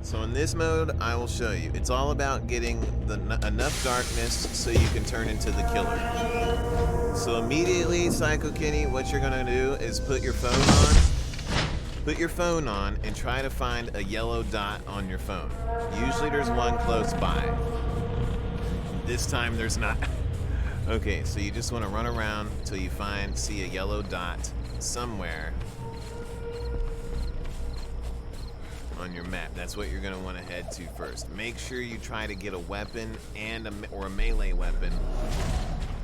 So in this mode, I will show you. It's all about getting enough darkness so you can turn into the killer. So immediately, Psycho Kenny, what you're gonna do is put your phone on. Put your phone on and try to find a yellow dot on your phone. Usually there's one close by. This time there's not. Okay, so you just want to run around until you see a yellow dot somewhere on your map. That's what you're going to want to head to first. Make sure you try to get a weapon or a melee weapon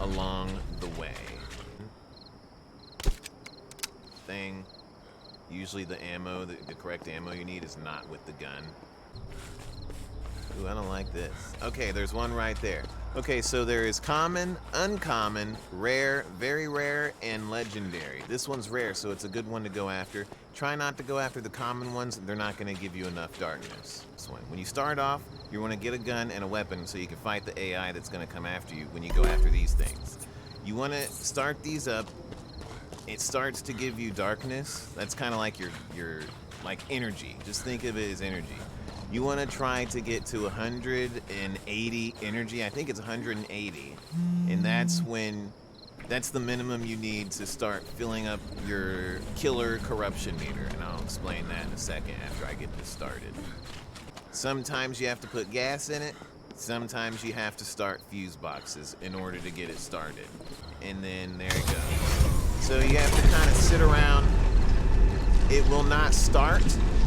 along the way. Usually the ammo, the correct ammo you need is not with the gun. Ooh, I don't like this. Okay, there's one right there. Okay, so there is common, uncommon, rare, very rare, and legendary. This one's rare, so it's a good one to go after. Try not to go after the common ones. They're not going to give you enough darkness. This one. When you start off, you want to get a gun and a weapon so you can fight the AI that's going to come after you when you go after these things. You want to start these up. It starts to give you darkness. That's kind of like your like energy. Just think of it as energy. You want to try to get to 180 energy. I think it's 180. And that's the minimum you need to start filling up your killer corruption meter. And I'll explain that in a second after I get this started. Sometimes you have to put gas in it. Sometimes you have to start fuse boxes in order to get it started. And then there it goes. So you have to kind of sit around. It will not start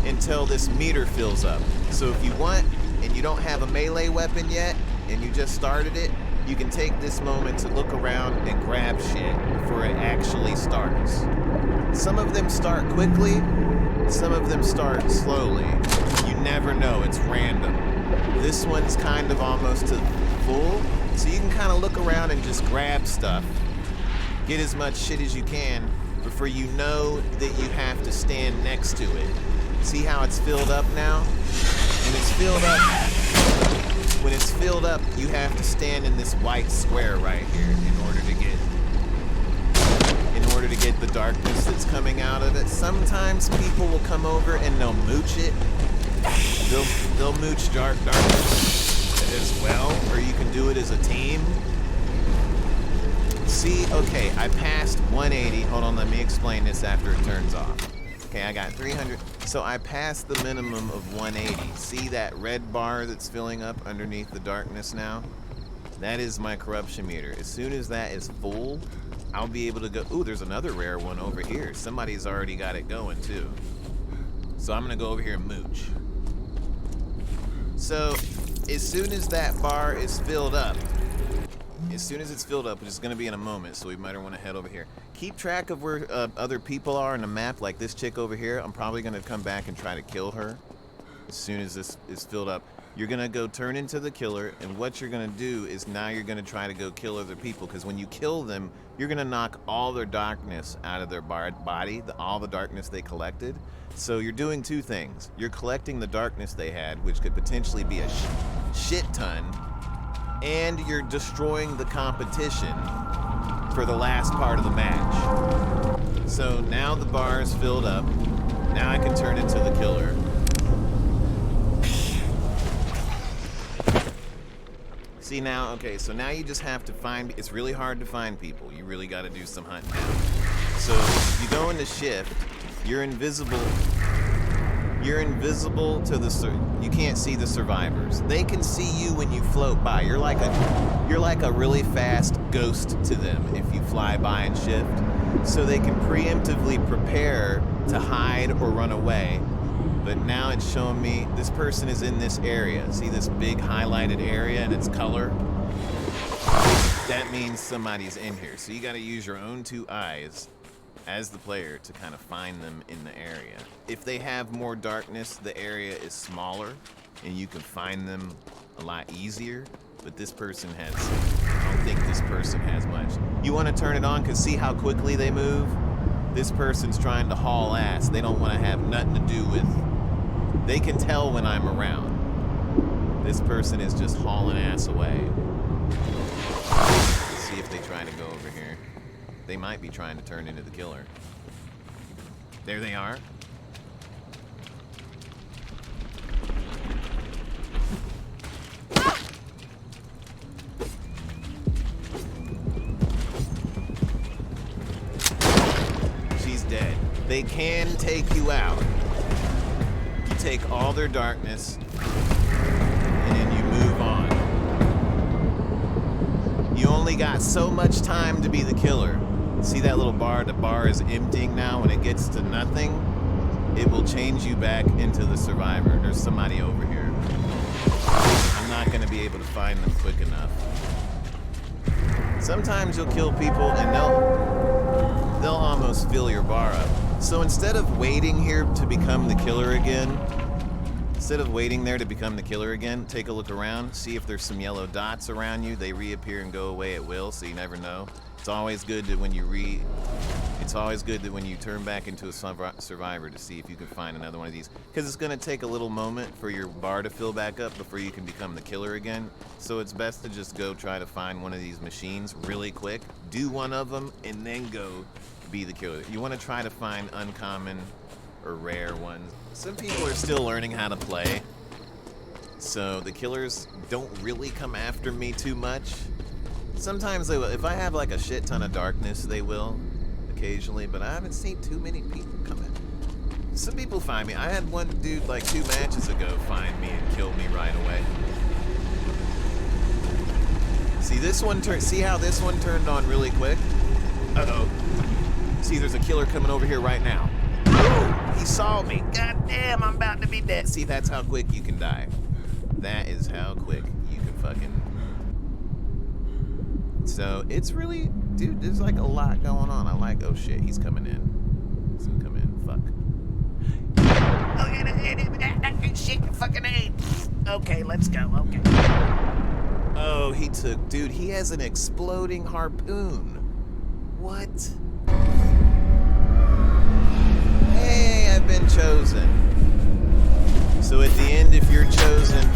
until this meter fills up. So if you want, and you don't have a melee weapon yet, and you just started it, you can take this moment to look around and grab shit before it actually starts. Some of them start quickly, some of them start slowly. You never know, it's random. This one's kind of almost to full, so you can kind of look around and just grab stuff. Get as much shit as you can before you know that you have to stand next to it. See how it's filled up now? When it's filled up, you have to stand in this white square right here in order to get the darkness that's coming out of it. Sometimes people will come over and they'll mooch it. They'll mooch darkness as well, or you can do it as a team. See, okay, I passed 180. Hold on, let me explain this after it turns off. Okay, I got 300. So I passed the minimum of 180. See that red bar that's filling up underneath the darkness now? That is my corruption meter. As soon as that is full, I'll be able to go. Ooh, there's another rare one over here. Somebody's already got it going too. So I'm gonna go over here and mooch. So as soon as that bar is filled up, which is going to be in a moment, so we might want to head over here. Keep track of where other people are on the map, like this chick over here. I'm probably going to come back and try to kill her as soon as this is filled up. You're going to go turn into the killer, and what you're going to do is now you're going to try to go kill other people, because when you kill them, you're going to knock all their darkness out of their body, all the darkness they collected. So you're doing two things. You're collecting the darkness they had, which could potentially be a shit ton, and you're destroying the competition for the last part of the match. So now the bar is filled up. Now I can turn into the killer. See now, okay, so now you just have to find, it's really hard to find people. You really got to do some hunting now. So you go into shift, you're invisible to you can't see the survivors. They can see you when you float by. You're like a really fast ghost to them if you fly by and shift. So they can preemptively prepare to hide or run away. But now it's showing me this person is in this area. See this big highlighted area and its color? That means somebody's in here. So you got to use your own two eyes as the player to kind of find them in the area. If they have more darkness, the area is smaller and you can find them a lot easier. But this person has, I don't think this person has much. You want to turn it on because see how quickly they move? This person's trying to haul ass. They don't want to have nothing to do with, they can tell when I'm around. This person is just hauling ass away. Let's see if they try to go over here. They might be trying to turn into the killer. There they are. they can take you out. You take all their darkness, and then you move on. You only got so much time to be the killer. See that little bar? The bar is emptying now. When it gets to nothing, it will change you back into the survivor. There's somebody over here. I'm not going to be able to find them quick enough. Sometimes you'll kill people and they'll almost fill your bar up. So instead of waiting here to become the killer again, take a look around, see if there's some yellow dots around you. They reappear and go away at will, so you never know. It's always good that when you turn back into a survivor to see if you can find another one of these, because it's going to take a little moment for your bar to fill back up before you can become the killer again. So it's best to just go try to find one of these machines really quick, do one of them, and then go be the killer. You want to try to find uncommon or rare ones. Some people are still learning how to play, so the killers don't really come after me too much. Sometimes they will. If I have like a shit ton of darkness, they will occasionally, but I haven't seen too many people come in. Some people find me. I had one dude like 2 matches ago find me and kill me right away. See how this one turned on really quick? Uh-oh. See, there's a killer coming over here right now. Oh, he saw me. God damn, I'm about to be dead. See, that's how quick you can die. That is how quick you can fucking... So, it's really... Dude, there's like a lot going on. I like... Oh, shit, he's coming in. He's gonna come in. Fuck. Oh, shit, fucking A. Okay, let's go. Okay. Oh, he took... Dude, he has an exploding harpoon. What? Hey, I've been chosen. So at the end, if you're chosen...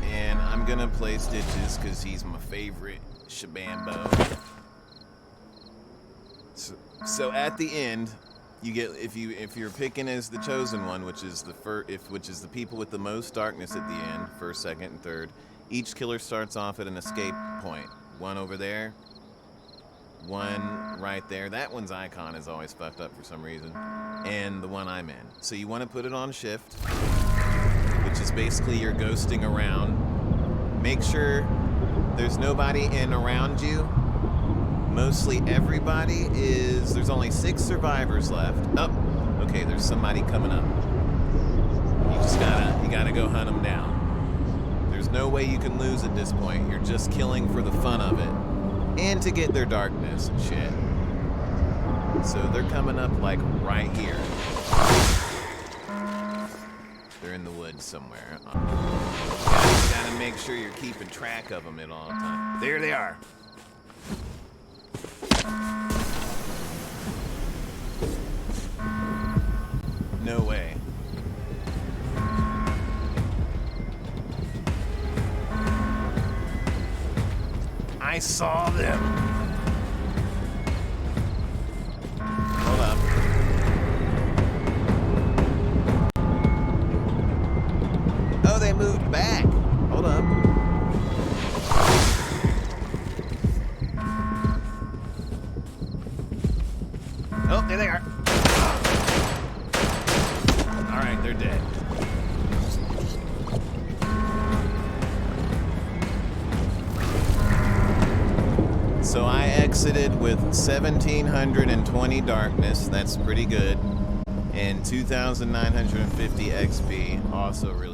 And I'm gonna play Stitches because he's my favorite shabambo. So at the end, you get if you're picking as the chosen one, which is the people with the most darkness at the end, first, second, and third. Each killer starts off at an escape point. One over there, one right there. That one's icon is always fucked up for some reason. And the one I'm in. So you want to put it on shift, which is basically you're ghosting around. Make sure there's nobody in around you. Mostly everybody is... There's only 6 survivors left. Oh, okay, there's somebody coming up. You gotta go hunt them down. There's no way you can lose at this point. You're just killing for the fun of it. And to get their darkness and shit. So they're coming up like right here. They're in the woods somewhere. You gotta make sure you're keeping track of them at all times. There they are. No way. I saw them. Hold up. Oh, they moved back. Hold up. Oh, there they are. All right, they're dead. So I exited with 1,720 darkness. That's pretty good. And 2,950 XP. Also really